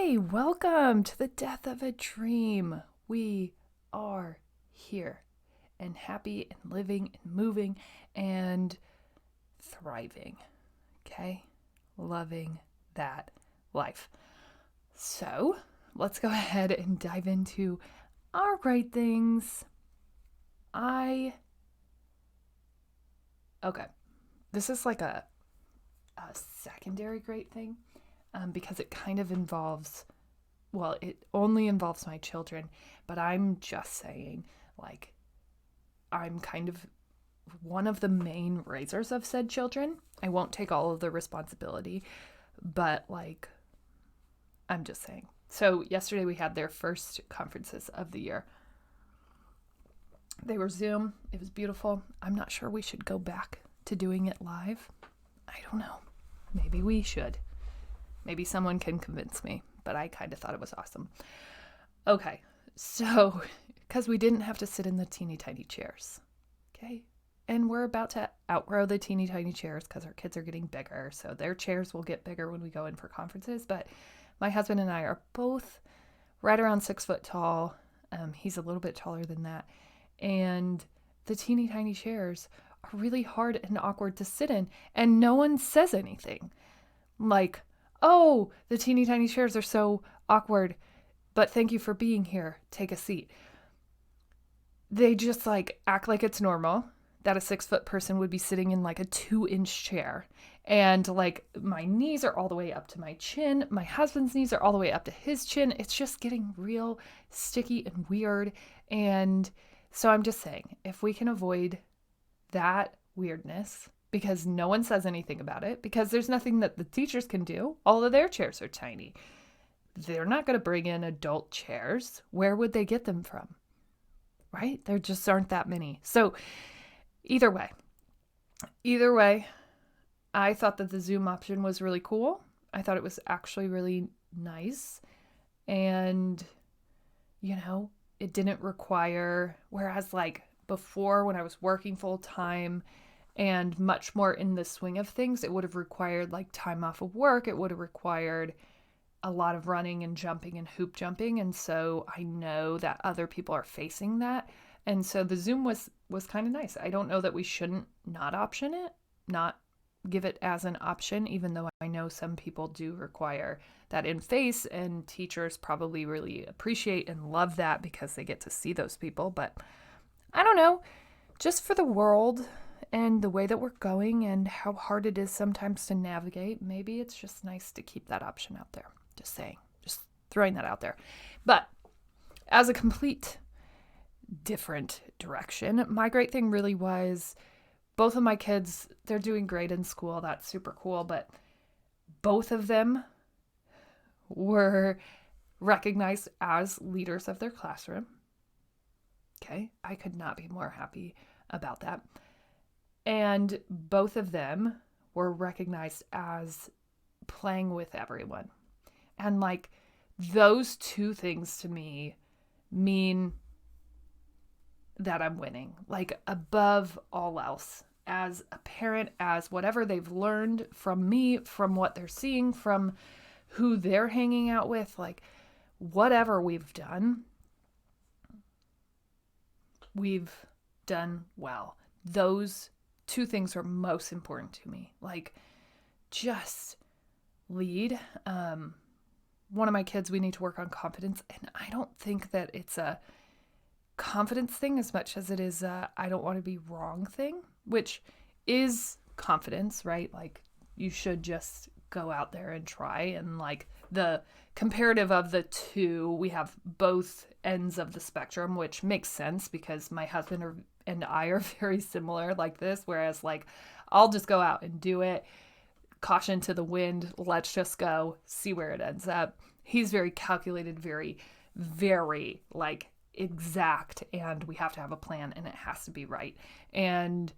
Hey, welcome to the Death of a Dream. We are here and happy and living and moving and thriving. Okay? Loving that life. So, let's go ahead and dive into our great things. Okay, this is like a secondary great thing because it kind of involves, well, it only involves my children, but I'm just saying, like, I'm kind of one of the main raisers of said children. I won't take all of the responsibility, but like, I'm just saying. So yesterday we had their first conferences of the year. They were Zoom. It was beautiful. I'm not sure we should go back to doing it live. I don't know. Maybe we should. Maybe someone can convince me, but I kind of thought it was awesome. Okay, so because we didn't have to sit in the teeny tiny chairs. Okay. And we're about to outgrow the teeny tiny chairs because our kids are getting bigger. So their chairs will get bigger when we go in for conferences. But my husband and I are both right around 6 foot tall. He's a little bit taller than that. And the teeny tiny chairs are really hard and awkward to sit in. And no one says anything. Like, oh, the teeny tiny chairs are so awkward, but thank you for being here. Take a seat. They just like act like it's normal that a 6 foot person would be sitting in like a 2-inch chair. And like my knees are all the way up to my chin. My husband's knees are all the way up to his chin. It's just getting real sticky and weird. And so I'm just saying, if we can avoid that weirdness, because no one says anything about it, because there's nothing that the teachers can do. All of their chairs are tiny. They're not going to bring in adult chairs. Where would they get them from? Right? There just aren't that many. So either way, I thought that the Zoom option was really cool. I thought it was actually really nice. And, it didn't require, whereas like before when I was working full time and much more in the swing of things, it would have required like time off of work. It would have required a lot of running and jumping and hoop jumping. And so I know that other people are facing that. And so the Zoom was kind of nice. I don't know that we shouldn't not option it, not give it as an option, even though I know some people do require that in face, and teachers probably really appreciate and love that because they get to see those people. But I don't know, just for the world and the way that we're going and how hard it is sometimes to navigate, maybe it's just nice to keep that option out there. Just saying, just throwing that out there. But as a complete different direction, my great thing really was both of my kids, they're doing great in school. That's super cool. But both of them were recognized as leaders of their classroom. Okay, I could not be more happy about that. And both of them were recognized as playing with everyone. And like those two things to me mean that I'm winning, like above all else, as a parent, as whatever they've learned from me, from what they're seeing, from who they're hanging out with, like whatever we've done well. Those two things are most important to me. Like, just lead. One of my kids, we need to work on confidence. And I don't think that it's a confidence thing as much as it is a I don't want to be wrong thing, which is confidence, right? Like, you should just go out there and try. And like the comparative of the two, we have both ends of the spectrum, which makes sense because my husband and I are very similar like this, whereas like I'll just go out and do it, caution to the wind, let's just go see where it ends up. He's very calculated, very, very like exact, and we have to have a plan and it has to be right. And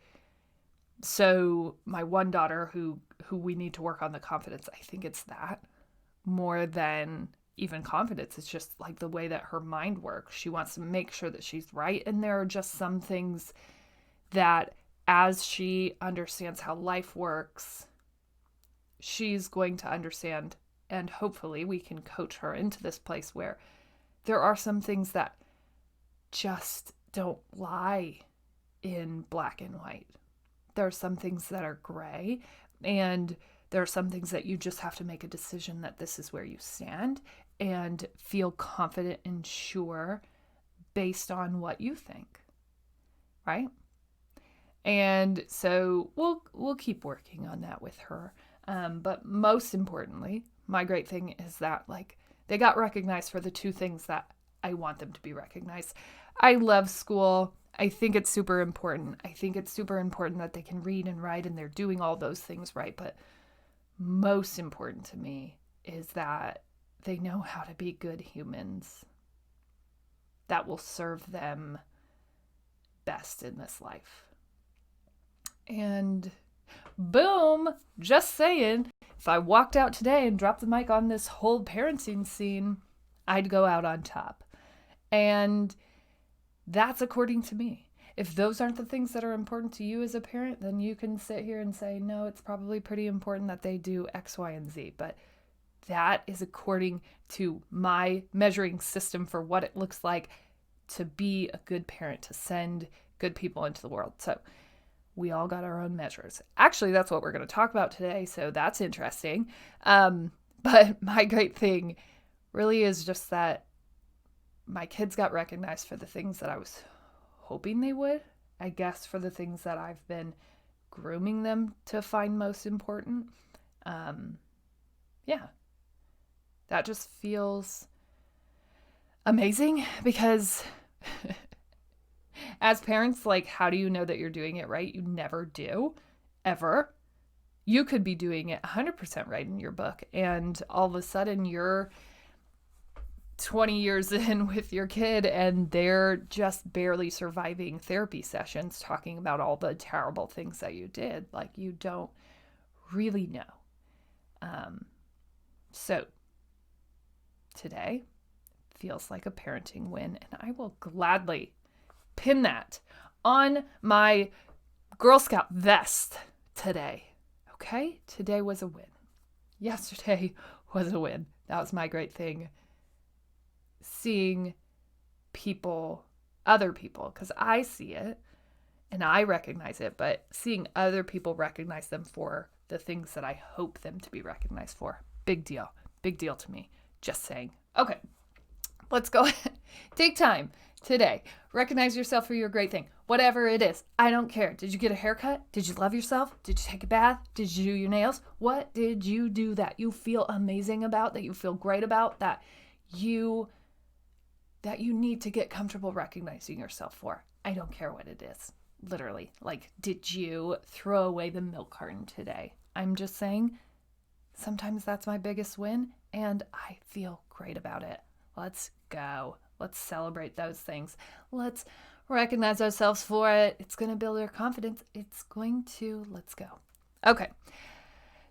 so my one daughter who we need to work on the confidence, I think it's that more than even confidence. It's just like the way that her mind works. She wants to make sure that she's right. And there are just some things that as she understands how life works, she's going to understand And hopefully we can coach her into this place where there are some things that just don't lie in black and white. There are some things that are gray, and there are some things that you just have to make a decision that this is where you stand and feel confident and sure based on what you think, right? And so we'll keep working on that with her. But most importantly, my great thing is that like they got recognized for the two things that I want them to be recognized. I love school. I think it's super important. I think it's super important that they can read and write and they're doing all those things right. But most important to me is that they know how to be good humans that will serve them best in this life. And boom, just saying, if I walked out today and dropped the mic on this whole parenting scene, I'd go out on top. And that's according to me. If those aren't the things that are important to you as a parent, then you can sit here and say, no, it's probably pretty important that they do X, Y, and Z. But that is according to my measuring system for what it looks like to be a good parent, to send good people into the world. So we all got our own measures. Actually, that's what we're going to talk about today. So that's interesting. But my great thing really is just that my kids got recognized for the things that I was hoping they would. I guess for the things that I've been grooming them to find most important. Yeah, that just feels amazing because as parents, like, how do you know that you're doing it right? You never do, ever. You could be doing it 100% right in your book, and all of a sudden you're 20 years in with your kid and they're just barely surviving therapy sessions talking about all the terrible things that you did. Like, you don't really know. So today feels like a parenting win, and I will gladly pin that on my Girl Scout vest today. Okay? Today was a win. Yesterday was a win. That was my great thing. Seeing people, other people, because I see it and I recognize it, but seeing other people recognize them for the things that I hope them to be recognized for. Big deal. Big deal to me. Just saying. Okay, let's go ahead. Take time today. Recognize yourself for your great thing. Whatever it is. I don't care. Did you get a haircut? Did you love yourself? Did you take a bath? Did you do your nails? What did you do that you feel amazing about, that you feel great about, that you need to get comfortable recognizing yourself for? I don't care what it is. Literally. Like, did you throw away the milk carton today? I'm just saying, sometimes that's my biggest win, and I feel great about it. Let's go. Let's celebrate those things. Let's recognize ourselves for it. It's going to build our confidence. Let's go. Okay.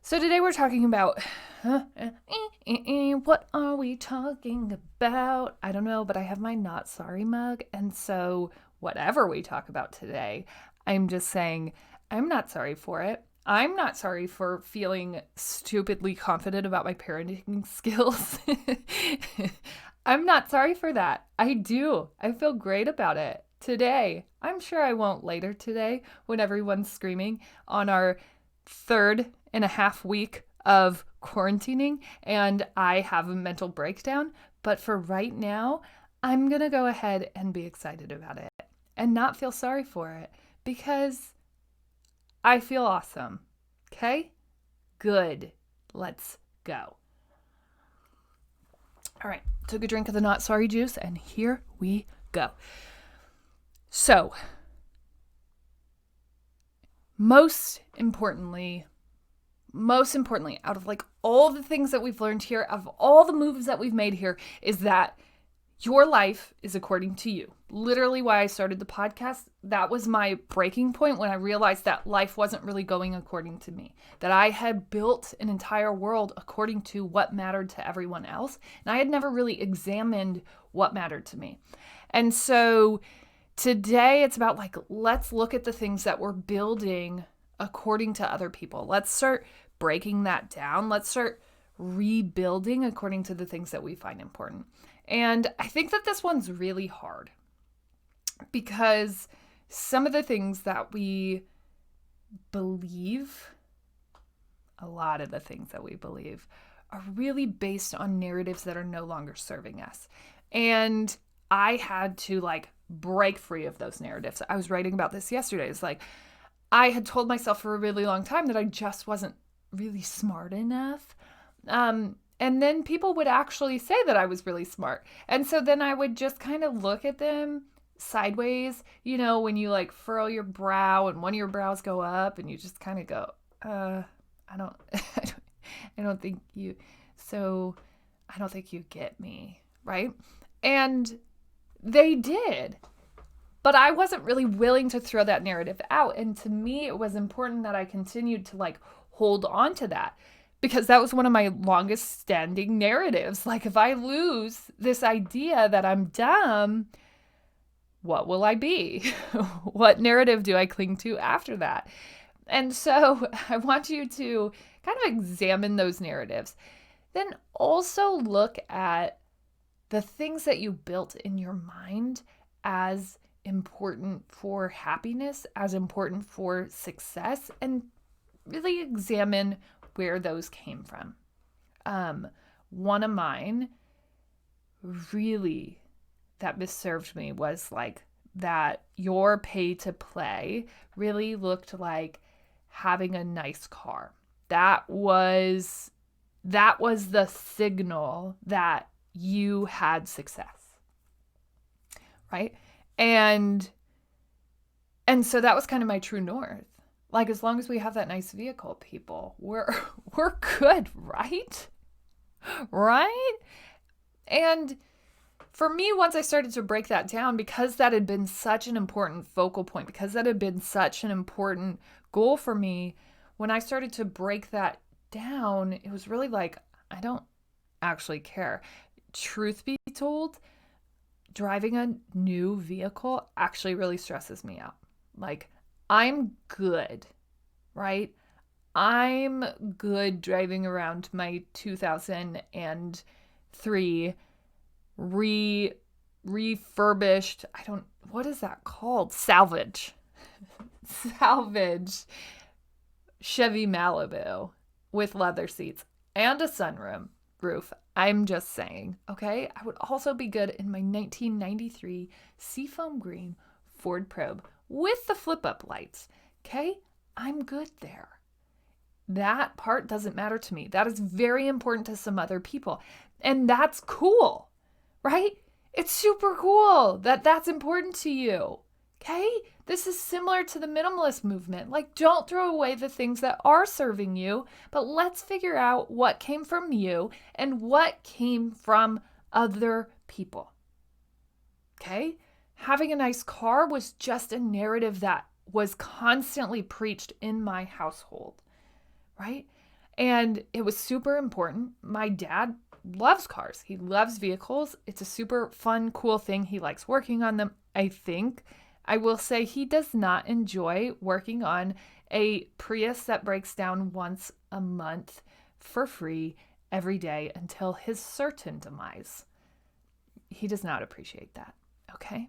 So today we're talking about, what are we talking about? I don't know, but I have my not sorry mug. And so whatever we talk about today, I'm just saying I'm not sorry for it. I'm not sorry for feeling stupidly confident about my parenting skills. I'm not sorry for that. I do. I feel great about it today. I'm sure I won't later today when everyone's screaming on our 3.5 week of quarantining and I have a mental breakdown. But for right now, I'm going to go ahead and be excited about it and not feel sorry for it because I feel awesome. Okay? Good. Let's go. All right. Took a drink of the not sorry juice and here we go. So, most importantly, out of like all the things that we've learned here, of all the moves that we've made here, is that your life is according to you. Literally why I started the podcast. That was my breaking point when I realized that life wasn't really going according to me. That I had built an entire world according to what mattered to everyone else. And I had never really examined what mattered to me. And so today it's about like, let's look at the things that we're building according to other people. Let's start breaking that down. Let's start rebuilding according to the things that we find important. And I think that this one's really hard because some of the things that we believe, a lot of the things that we believe, are really based on narratives that are no longer serving us. And I had to break free of those narratives. I was writing about this yesterday. It's like I had told myself for a really long time that I just wasn't really smart enough. And then people would actually say that I was really smart. And so then I would just kind of look at them sideways, when you furrow your brow and one of your brows go up and you just kind of go, I don't think you get me, right? And they did. But I wasn't really willing to throw that narrative out. And to me, it was important that I continued to hold on to that because that was one of my longest standing narratives. If I lose this idea that I'm dumb, what will I be? What narrative do I cling to after that? And so I want you to kind of examine those narratives. Then also look at the things that you built in your mind as important for happiness, as important for success, and really examine where those came from. One of mine really that misserved me was that your pay to play really looked like having a nice car. That was the signal that you had success, right? And so that was kind of my true north. As long as we have that nice vehicle, people, we're good, right? Right? And for me, once I started to break that down, because that had been such an important focal point, because that had been such an important goal for me, when I started to break that down, it was really I don't actually care. Truth be told, driving a new vehicle actually really stresses me out. I'm good, right? I'm good driving around my 2003 refurbished, what is that called? Salvage Chevy Malibu with leather seats and a roof. I'm just saying, okay? I would also be good in my 1993 seafoam green Ford Probe with the flip-up lights, okay? I'm good there. That part doesn't matter to me. That is very important to some other people. And that's cool, right? It's super cool that that's important to you, okay? This is similar to the minimalist movement. Don't throw away the things that are serving you, but let's figure out what came from you and what came from other people, okay? Having a nice car was just a narrative that was constantly preached in my household, right? And it was super important. My dad loves cars. He loves vehicles. It's a super fun, cool thing. He likes working on them. I will say he does not enjoy working on a Prius that breaks down once a month for free every day until his certain demise. He does not appreciate that, okay?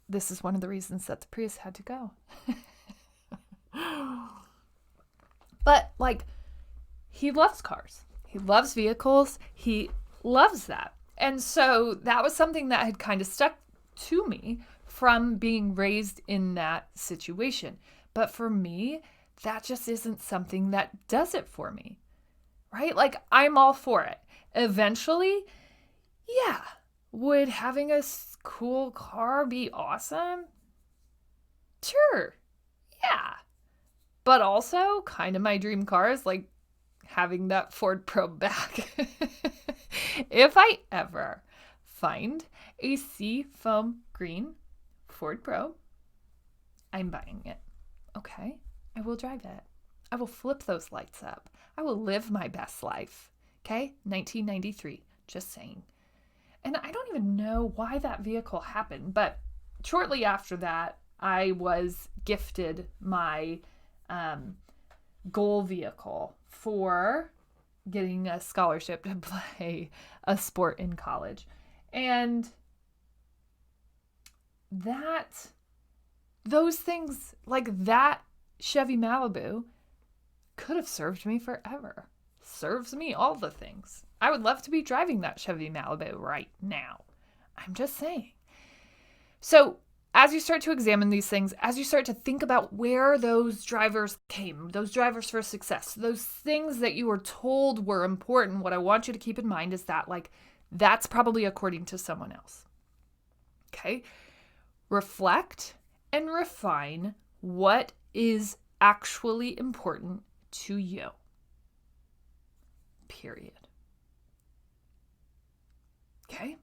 This is one of the reasons that the Prius had to go. But he loves cars. He loves vehicles. He loves that. And so that was something that had kind of stuck to me from being raised in that situation. But for me, that just isn't something that does it for me, right? I'm all for it. Eventually, yeah, would having a cool car be awesome? Sure, yeah. But also, kind of my dream car is having that Ford Probe back. If I ever find a seafoam green Ford Probe, I'm buying it. Okay? I will drive it. I will flip those lights up. I will live my best life. Okay? 1993. Just saying. And I don't even know why that vehicle happened, but shortly after that, I was gifted my goal vehicle for getting a scholarship to play a sport in college. And those things, like that Chevy Malibu, could have served me forever. Serves me all the things. I would love to be driving that Chevy Malibu right now. I'm just saying. So as you start to examine these things, as you start to think about where those drivers came, those drivers for success, those things that you were told were important, what I want you to keep in mind is that, like, that's probably according to someone else. Okay? Reflect and refine what is actually important to you. Period. Okay?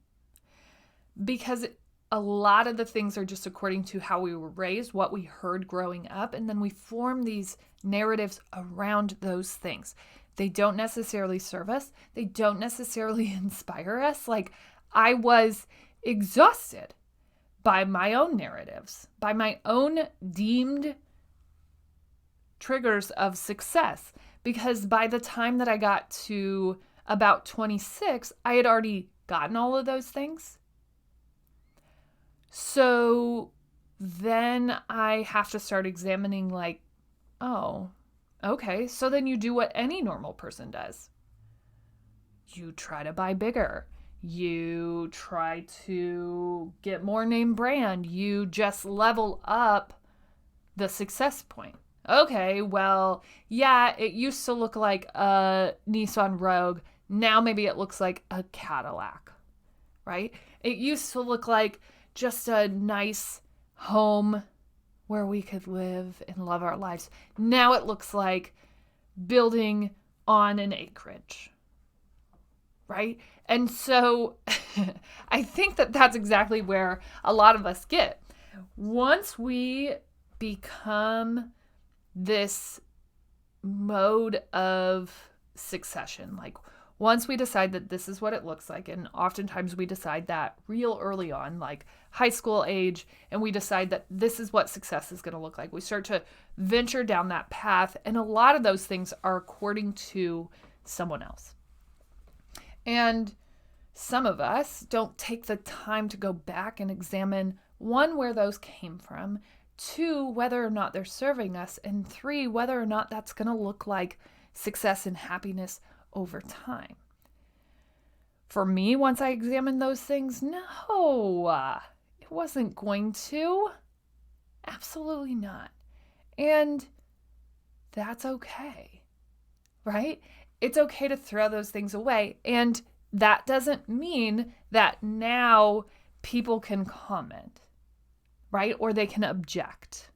Because a lot of the things are just according to how we were raised, what we heard growing up, and then we form these narratives around those things. They don't necessarily serve us. They don't necessarily inspire us. Like, I was exhausted by my own narratives, by my own deemed triggers of success, because by the time that I got to about 26, I had already gotten all of those things. So then I have to start examining, like, oh, okay, so then you do what any normal person does. You try to buy bigger. You try to get more name brand. You just level up the success point. Okay, well, yeah, it used to look like a Nissan Rogue. Now maybe it looks like a Cadillac, right? It used to look like just a nice home where we could live and love our lives. Now it looks like building on an acreage, right? And so I think that that's exactly where a lot of us get. Once we become this mode of succession, like once we decide that this is what it looks like, and oftentimes we decide that real early on, like high school age, and we decide that this is what success is going to look like. We start to venture down that path, and a lot of those things are according to someone else. And some of us don't take the time to go back and examine, one, where those came from, two, whether or not they're serving us, and three, whether or not that's going to look like success and happiness over time. For me, once I examined those things, no, it wasn't going to. Absolutely not. And that's okay, right? It's okay to throw those things away. And that doesn't mean that now people can comment, right? Or they can object.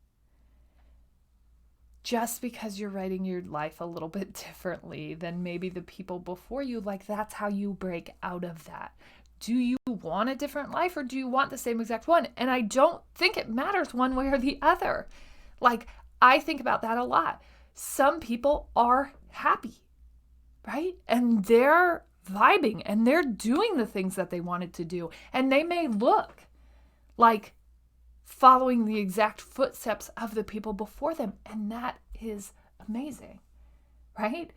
Just because you're writing your life a little bit differently than maybe the people before you, like, that's how you break out of that. Do you want a different life, or do you want the same exact one? And I don't think it matters one way or the other. Like, I think about that a lot. Some people are happy, right? And they're vibing and they're doing the things that they wanted to do. And they may look like following the exact footsteps of the people before them. And that is amazing, right?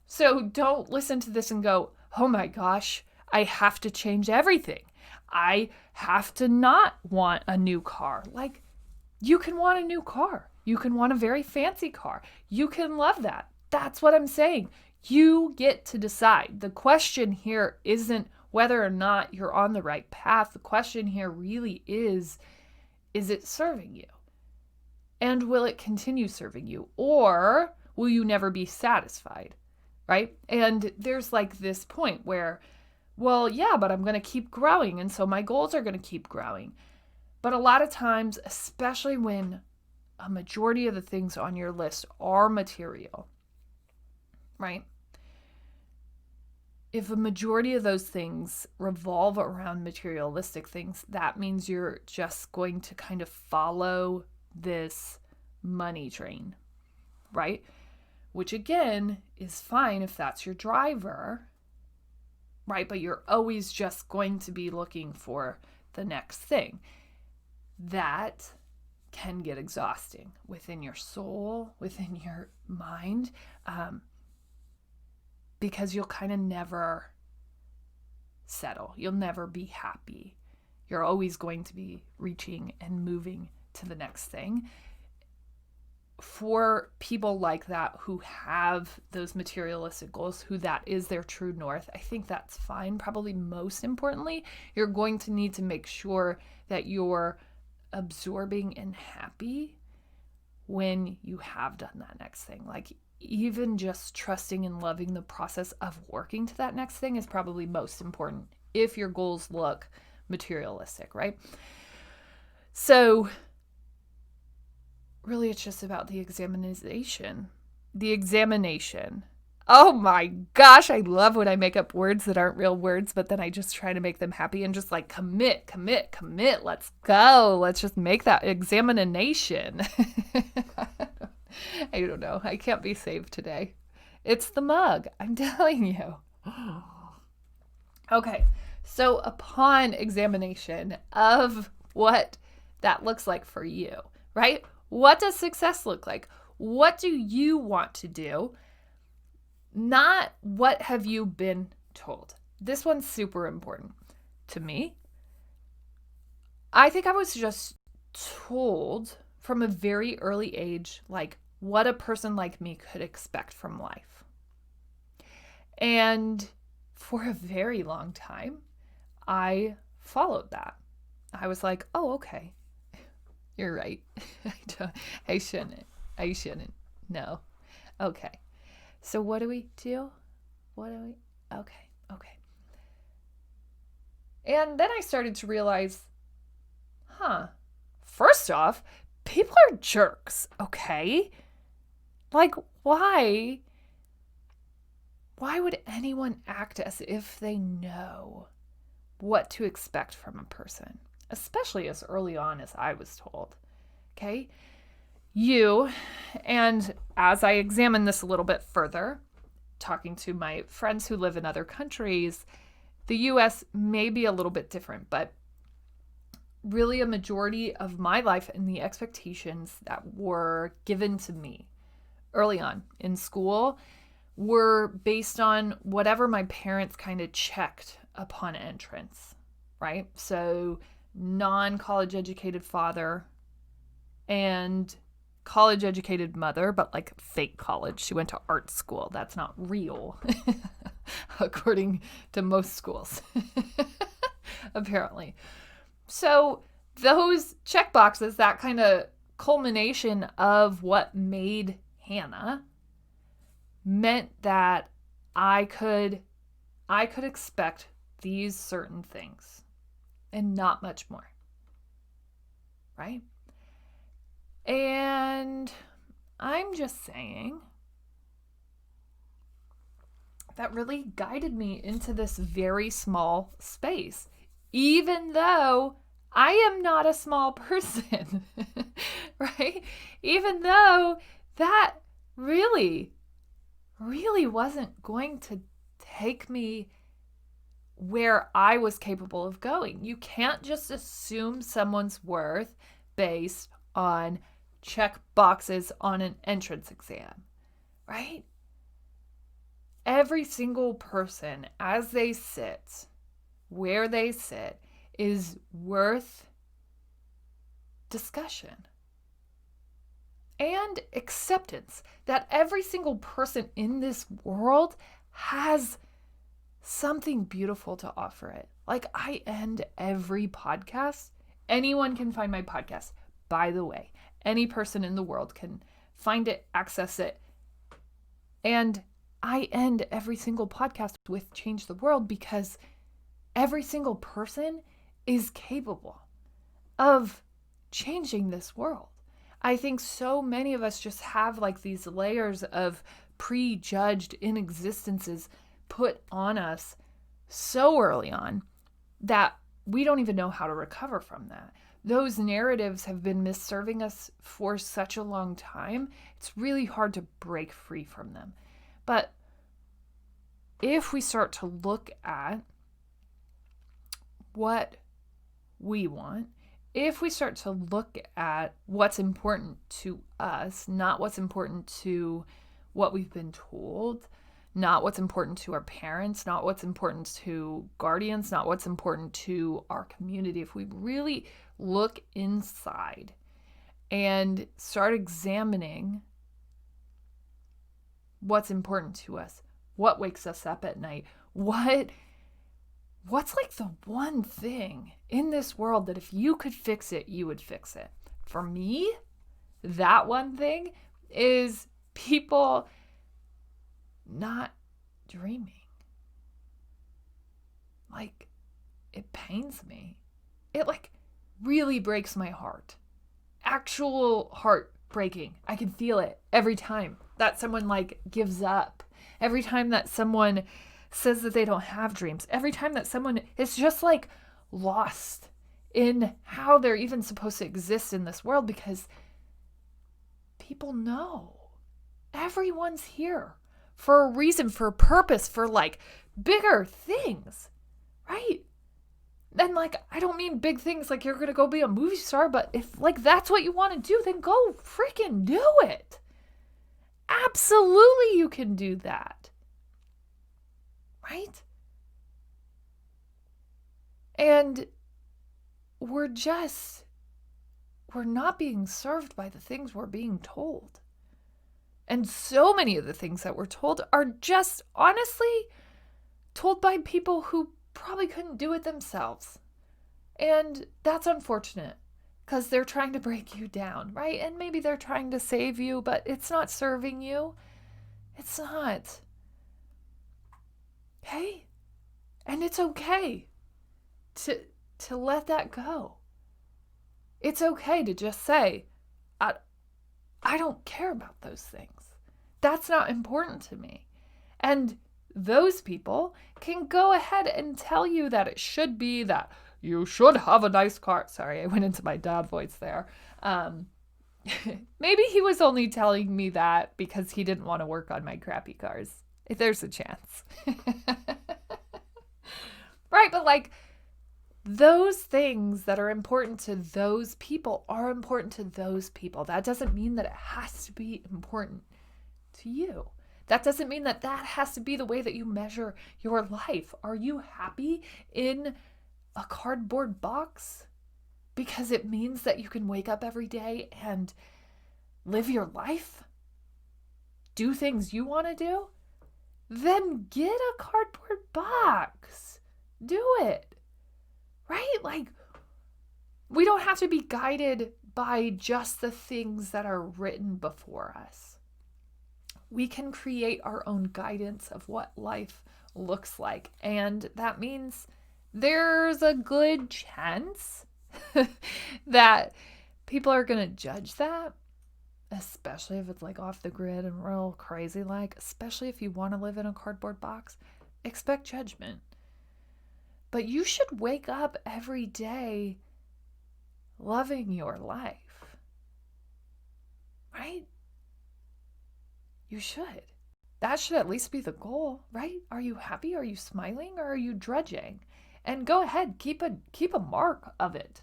So don't listen to this and go, oh my gosh, I have to change everything. I have to not want a new car. Like, you can want a new car. You can want a very fancy car. You can love that. That's what I'm saying. You get to decide. The question here isn't whether or not you're on the right path. The question here really is it serving you? And will it continue serving you? Or will you never be satisfied, right? And there's like this point where, well, yeah, but I'm going to keep growing. And so my goals are going to keep growing. But a lot of times, especially when a majority of the things on your list are material, right? If a majority of those things revolve around materialistic things, that means you're just going to kind of follow this money train, right? Which again is fine if that's your driver, right? But you're always just going to be looking for the next thing. That can get exhausting within your soul, within your mind. because you'll kind of never settle. You'll never be happy. You're always going to be reaching and moving to the next thing. For people like that who have those materialistic goals, who that is their true north, I think that's fine. Probably most importantly, you're going to need to make sure that you're absorbing and happy when you have done that next thing. Like, even just trusting and loving the process of working to that next thing is probably most important if your goals look materialistic, right? So really, it's just about the examination. The examination. Oh my gosh, I love when I make up words that aren't real words, but then I just try to make them happy and just like commit. Let's go. Let's just make that examination. I don't know. I can't be saved today. It's the mug. I'm telling you. Okay. So upon examination of what that looks like for you, right? What does success look like? What do you want to do? Not what have you been told. This one's super important to me. I think I was just told from a very early age, like, what a person like me could expect from life. And for a very long time, I followed that. I was like, oh, okay. You're right. I shouldn't. No. Okay. So what do we do? Okay. And then I started to realize, first off, people are jerks, okay? Like, why would anyone act as if they know what to expect from a person? Especially as early on as I was told, okay? And as I examine this a little bit further, talking to my friends who live in other countries, the US may be a little bit different, but really a majority of my life and the expectations that were given to me early on in school were based on whatever my parents kind of checked upon entrance, right? So non-college educated father and college educated mother, but like fake college. She went to art school. That's not real, according to most schools, apparently. So those check boxes, that kind of culmination of what made Hanna, meant that I could expect these certain things and not much more, right? And I'm just saying that really guided me into this very small space, even though I am not a small person, right? Even though that really wasn't going to take me where I was capable of going. You can't just assume someone's worth based on check boxes on an entrance exam, right? Every single person, as they sit, where they sit, is worth discussion and acceptance that every single person in this world has something beautiful to offer it. Like, I end every podcast. Anyone can find my podcast, by the way. Any person in the world can find it, access it. And I end every single podcast with Change the World because every single person is capable of changing this world. I think so many of us just have like these layers of prejudged inexistences put on us so early on that we don't even know how to recover from that. Those narratives have been misserving us for such a long time. It's really hard to break free from them. But if we start to look at what we want, if we start to look at what's important to us, not what's important to what we've been told, not what's important to our parents, not what's important to guardians, not what's important to our community. If we really look inside and start examining what's important to us, what wakes us up at night, what's like the one thing in this world that if you could fix it, you would fix it. For me, that one thing is people not dreaming. Like, it pains me. It like really breaks my heart. Actual heart breaking. I can feel it every time that someone like gives up. Every time that someone says that they don't have dreams. Every time that someone is just like lost in how they're even supposed to exist in this world, because people know everyone's here for a reason, for a purpose, for like bigger things, right? And like, I don't mean big things like you're going to go be a movie star, but if like that's what you want to do, then go freaking do it. Absolutely, you can do that. Right? And we're not being served by the things we're being told. And so many of the things that we're told are just honestly told by people who probably couldn't do it themselves. And that's unfortunate because they're trying to break you down, right? And maybe they're trying to save you, but it's not serving you. It's not. Okay? And it's okay to let that go. It's okay to just say, I don't care about those things. That's not important to me. And those people can go ahead and tell you that it should be that you should have a nice car. Sorry, I went into my dad voice there. Maybe he was only telling me that because he didn't want to work on my crappy cars. If there's a chance. Right, but like those things that are important to those people are important to those people. That doesn't mean that it has to be important to you. That doesn't mean that that has to be the way that you measure your life. Are you happy in a cardboard box because it means that you can wake up every day and live your life? Do things you want to do? Then get a cardboard box. Do it. Right? Like, we don't have to be guided by just the things that are written before us. We can create our own guidance of what life looks like. And that means there's a good chance that people are going to judge that, especially if it's like off the grid and real crazy, like, especially if you want to live in a cardboard box, expect judgment. But you should wake up every day loving your life, right? You should. That should at least be the goal, right? Are you happy? Are you smiling? Or are you drudging? And go ahead, keep a mark of it.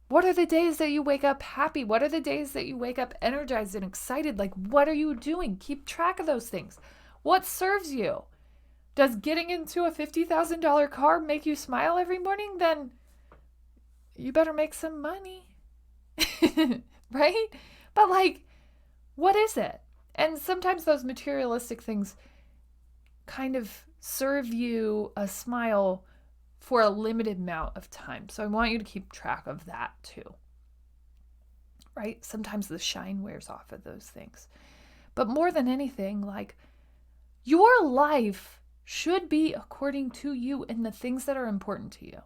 What are the days that you wake up happy? What are the days that you wake up energized and excited? Like, what are you doing? Keep track of those things. What serves you? Does getting into a $50,000 car make you smile every morning? Then you better make some money, right? But like, what is it? And sometimes those materialistic things kind of serve you a smile for a limited amount of time. So I want you to keep track of that too, right? Sometimes the shine wears off of those things. But more than anything, like, your life should be according to you and the things that are important to you.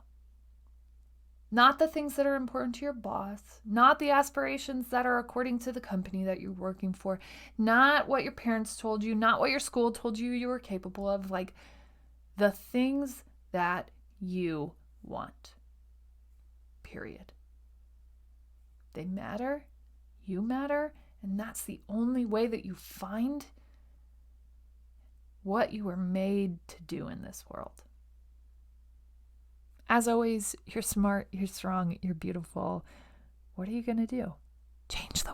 Not the things that are important to your boss, not the aspirations that are according to the company that you're working for, not what your parents told you, not what your school told you you were capable of, like the things that you want. Period. They matter, you matter, and that's the only way that you find what you were made to do in this world. As always, you're smart, you're strong, you're beautiful. What are you going to do? Change the